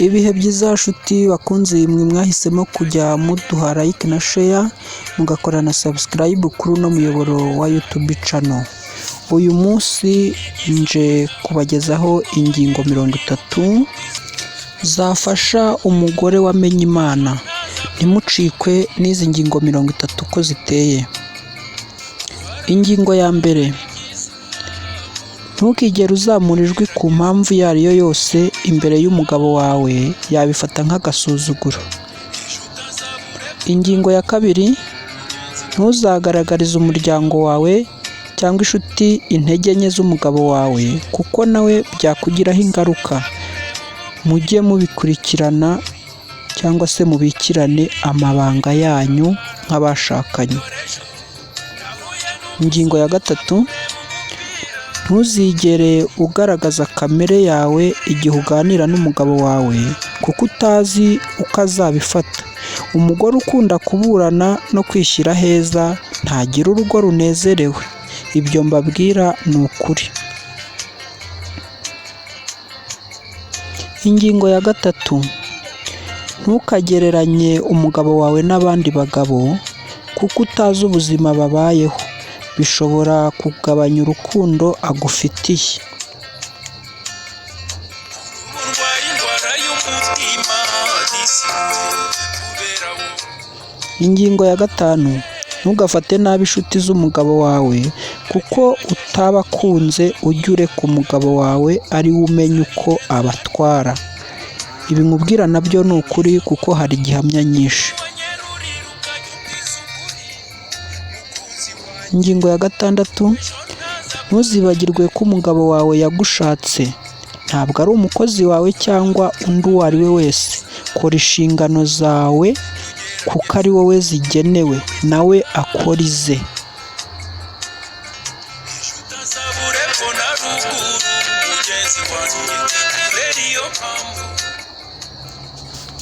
Ibihe byiza nshuti bakunze mwe mwahisemo kujya muduha like na share mugakora na subscribe kuri uno muyoboro wa YouTube channel. Uyu munsi nje kubagezaho ingingo 30 zafasha umugore wamenye Imana. Ntimucikwe n'izi ngingo 30 ko ziteye. Ingingo ya mbere: ntukigere uzamura ijwi ku mpamvu iyo ari yo yose imbere y'umugabo wawe, yabifata nk'agasuzuguro. Ingingo ya kabiri: ntuzagaragarize umuryango wawe cyangwa inshuti intege nke z'umugabo wawe, kuko nawe byakugiraho ingaruka. Mujye mubikurikirana cyangwa se mubikirane amabanga yanyu nk'abashakanye. Ingingo ya gatatu: ntuzigere ugaragaza kamere yawe igihe uganira n'umugabo wawe, kuko utazi uko azabifata. Umugore ukunda kuburana no kwishyira heza ntagira urugo runezerewe. Ibyo mbabwira ni ukuri. Ingingo ya gatatu: ntukagereranye umugabo wawe n'abandi bagabo, kuko utazi ubuzima babayeho. Bishobora kugabanya urukundo agufitiye. Ingingo ya gatanu: ntugafate nabi inshuti z'umugabo wawe, kuko utaba akunze ujye ureka umugabo wawe ari we umenya uko abatwara. Ibi nkubwira nabyo ni ukuri, kuko hari gihamya nyinshi. Ingingo ya gatandatu: ntuzibagirwe ko umugabo wawe yagushatse. Ntabwo ari umukozi wawe cyangwa undi uwo ari we wese. Kora inshingano zawe kuko ari wowe zigenewe, nawe akora ize.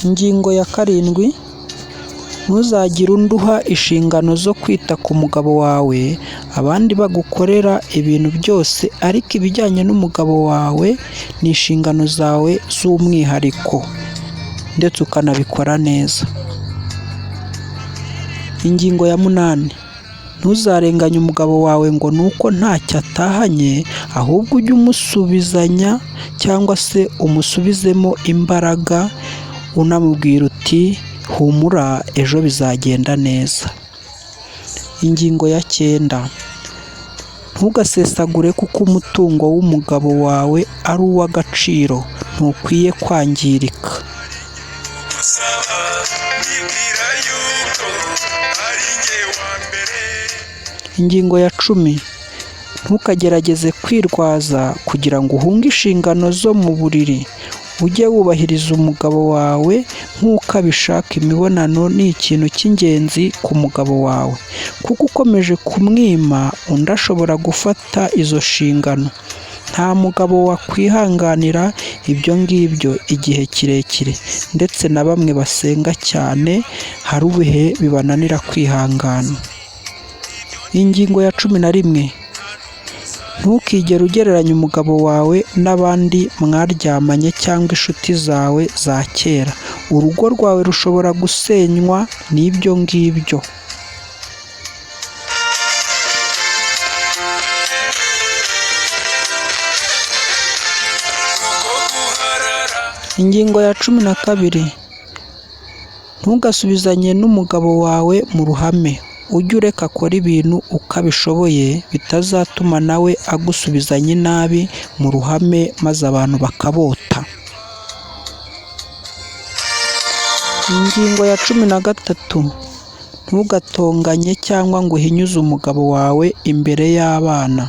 Ingingo ya karindwi: ntuzagire undi uha inshingano zo kwita ku mugabo wawe. Abandi bagukorera ibintu byose, ariko ibijyanye n'umugabo wawe ni inshingano zawe z'umwihariko, ndetse ukanabikora neza. Ingingo ya munani: ntuzarenganye umugabo wawe ngo ni uko ntacyo atahanye, ahubwo ujye umusubizanya cyangwa se umusubizemo imbaraga, unamubwira uti humura, ejo bizagenda neza. Ingingo ya 9: ntugasesagure kuko umutungo w'umugabo wawe ari uw'agaciro, ntukwiye kwangirika. Ingingo ya 10: ntukagerageze kwirwaza kugira ngo uhunge inshingano zo mu buriri. Ujye wubahiriza umugabo wawe nk'uko abishaka. Imibonano ni ikintu cy'ingenzi ku mugabo wawe, kuko ukomeje kumwima undi ashobora gufata izo nshingano. Nta mugabo wakwihanganira ibyo ngibyo igihe kirekire, ndetse na bamwe basenga cyane hari ibihe bibananira kwihangana. Ingingo ya 11: ntukigere ugereranya umugabo wawe n'abandi mwaryamanye cyangwa inshuti zawe za kera. Urugo rwawe rushobora gusenywa n'ibyo ngibyo. Ingingo ya 12: ntugasubizanye n'umugabo wawe mu ruhame. Ujye ureka akora ibintu uko abishoboye, bitazatuma nawe agusubizanya inabi mu ruhame maze abantu bakabota. Ingingo ya 13: ntugatonganye cyangwa ngo uhinyuze umugabo wawe imbere y'abana.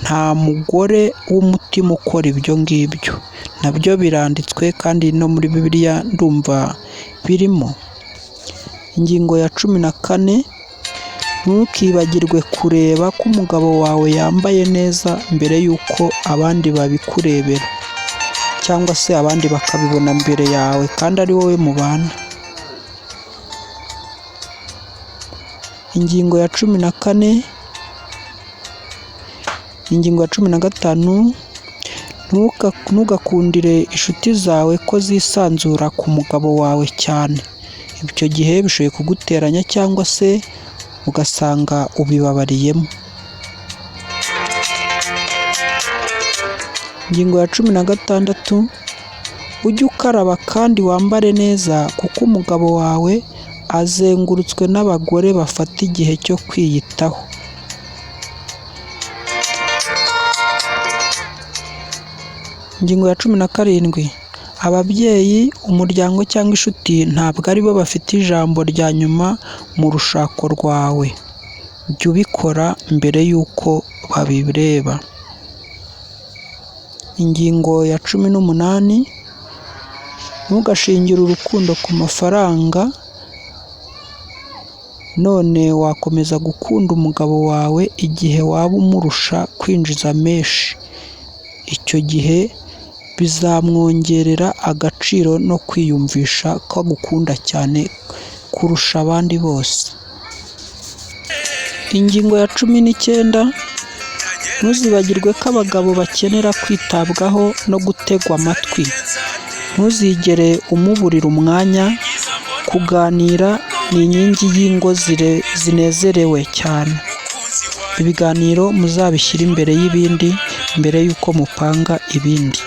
Nta mugore w'umutima ukora ibyo ngibyo. Nabyo biranditswe kandi no muri Bibiliya ndumva birimo. Ingingo ya 14: ntukibagirwe kureba ko umugabo wawe yambaye neza mbere y'uko abandi babikurebera, cyangwa se abandi bakabibona mbere yawe kandi ari wowe mubana. Ingingo ya 14. Ingingo ya 15: Ntugakundire inshuti zawe ko zisanzura ku mugabo wawe cyane. Icyo gihe bishoboye kuguteranya cyangwa se ugasanga ubibabariyemo. Ingingo ya 16, ujye ukaraba kandi wambare neza kuko umugabo wawe azengurutswe n'abagore bafata igihe cyo kwiyitaho. Ingingo ya 17, ababyeyi, umuryango cyangwa inshuti ntabwo ari bo bafite ijambo rya nyuma mu rushako rwawe. Jya ubikora mbere y'uko babireba. Ingingo ya 18, ntugashingire urukundo ku mafaranga. None wakomeza gukunda umugabo wawe igihe waba umurusha kwinjiza menshi. Icyo gihe bizamwongerera agaciro no kwiyumvisha ko agukunda cyane kurusha abandi bose. Ingingo ya 19, ntuzibagirwe ko abagabo bakenera kwitabwaho no gutegwa amatwi. Ntuzigere umuburira umwanya. Kuganira ni inkingi y'ingo zinezerewe cyane. Ibiganiro muzabishyira imbere y'ibindi mbere y'uko mupanga ibindi.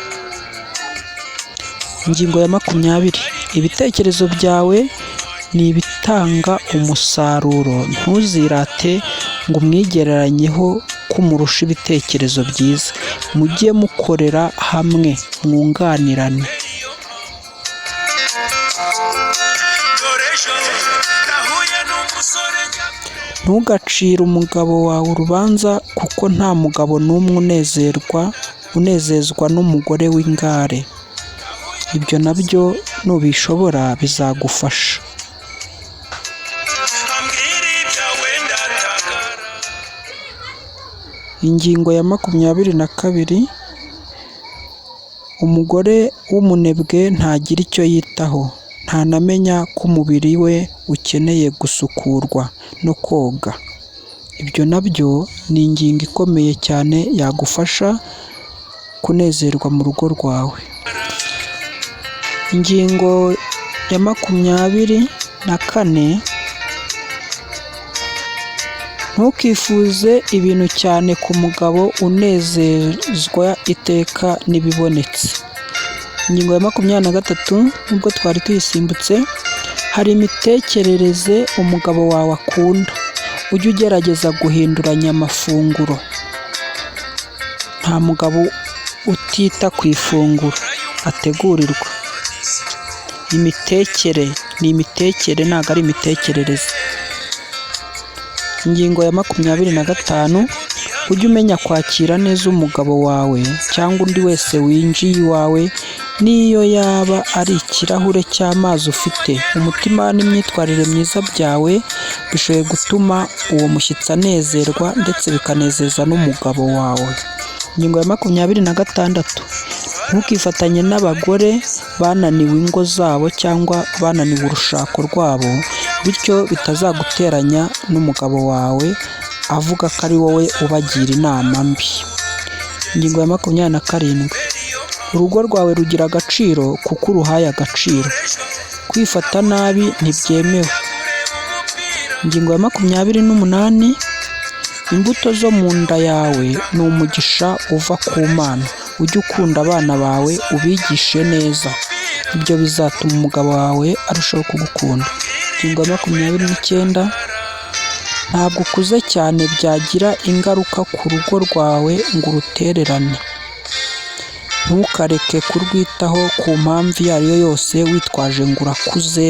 Ingingo ya 20, ibitekerezo byawe ni ibitanga umusaruro. Ntuzirate ngo umwigereranyeho ko umurusha ibitekerezo byiza. Mujye mukorera hamwe, mwunganirane. Ntugacire umugabo wawe urubanza kuko nta mugabo n'umwe unezezwa n'umugore w'ingare. Ibyo nabyo nubishobora bizagufasha. Ingingo ya 22, umugore w'umunebwe ntagira icyo yitaho. Ntanamenya ko umubiri we ukeneye gusukurwa no koga. Ibyo nabyo ni ingingo ikomeye cyane yagufasha kunezerwa mu rugo rwawe. Ingingo ya 24, ntukifuze ibintu cyane ku mugabo unezezwa iteka n'ibibonetse. Ingingo ya 23, nubwo twari tuyisimbutse, hari imitekerereze umugabo wawe akunda. Ujye ugerageza guhinduranya amafunguro. Nta mugabo utita ku ifunguro ategurirwa. Ni imitekere ntabwo ari imitekerereze. Ingingo ya 25, ujye umenya kwakira neza umugabo wawe cyangwa undi wese winjiye iwawe, n'iyo yaba ari ikirahure cy'amazi ufite. Umutima n'imyitwarire myiza byawe bishoboye gutuma uwo mushyitsi anezerwa ndetse bikanezeza n'umugabo wawe. Ingingo ya 26, ntukifatanye n'abagore bananiwe ingo zabo cyangwa bananiwe urushako rwabo, bityo bitazaguteranya n'umugabo wawe avuga ko ari wowe ubagira inama mbi. Ingingo ya 27, urugo rwawe rugira agaciro kuko uruhaye agaciro. Kwifata nabi ntibyemewe. Ingingo ya 28, imbuto zo mu nda yawe ni umugisha uva ku Mana. Ujye ukunda abana bawe ubigishe neza. Ibyo bizatuma umugabo wawe arushaho kugukunda. Ingingo ya 29, ntabwo ukuze cyane byagira ingaruka ku rugo rwawe ngo urutererane. Ntukareke kurwitaho ku mpamvu iyo ari yo yose witwaje ngo urakuze,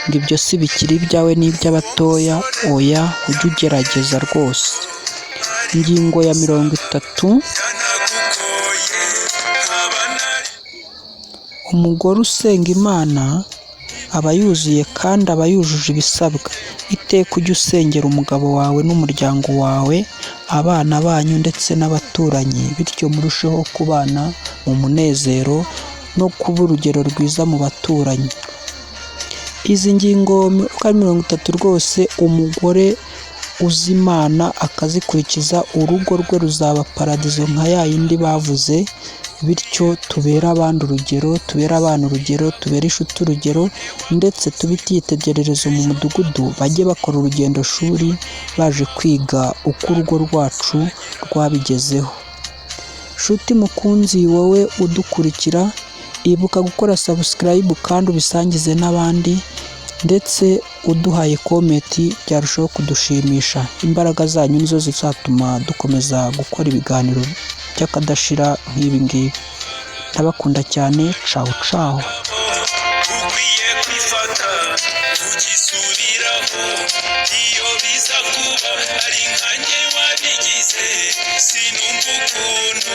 ngo ibyo si bikiri ibyawe n'iby'abatoya. Oya, ujye ugerageza rwose. Ingingo ya 30, umugore usenga Imana aba yuzuye kandi aba yujuje ibisabwa. Iteka ujye usengera umugabo wawe n'umuryango wawe, abana banyu ndetse n'abaturanyi, bityo murusheho kubana mu munezero no kuba urugero rwiza mu baturanyi. Izi ngingo uko ari 30 rwose, umugore uzi Imana akazikurikiza, urugo rwe ruzaba paradizo nka ya yindi bavuze bityo tubere abandi urugero, tubere abana urugero, tubere inshuti urugero, ndetse tube icyitegererezo mu mudugudu, bajye bakora urugendo shuri baje kwiga uko urugo rwacu rwabigezeho. Nshuti mukunzi, wowe udukurikira, ibuka gukora subscribe kandi ubisangize n'abandi, ndetse uduhaye komenti byarushaho kudushimisha. Imbaraga zanyu nizo zizatuma dukomeza gukora ibiganiro by'akadashira nk'ibi ngibi. Ndabakunda cyane, cawu cawu. Ukwiye kwifata ugisubiraho, iyo biza kuba ari nkanjye wabigize, sinumva ukuntu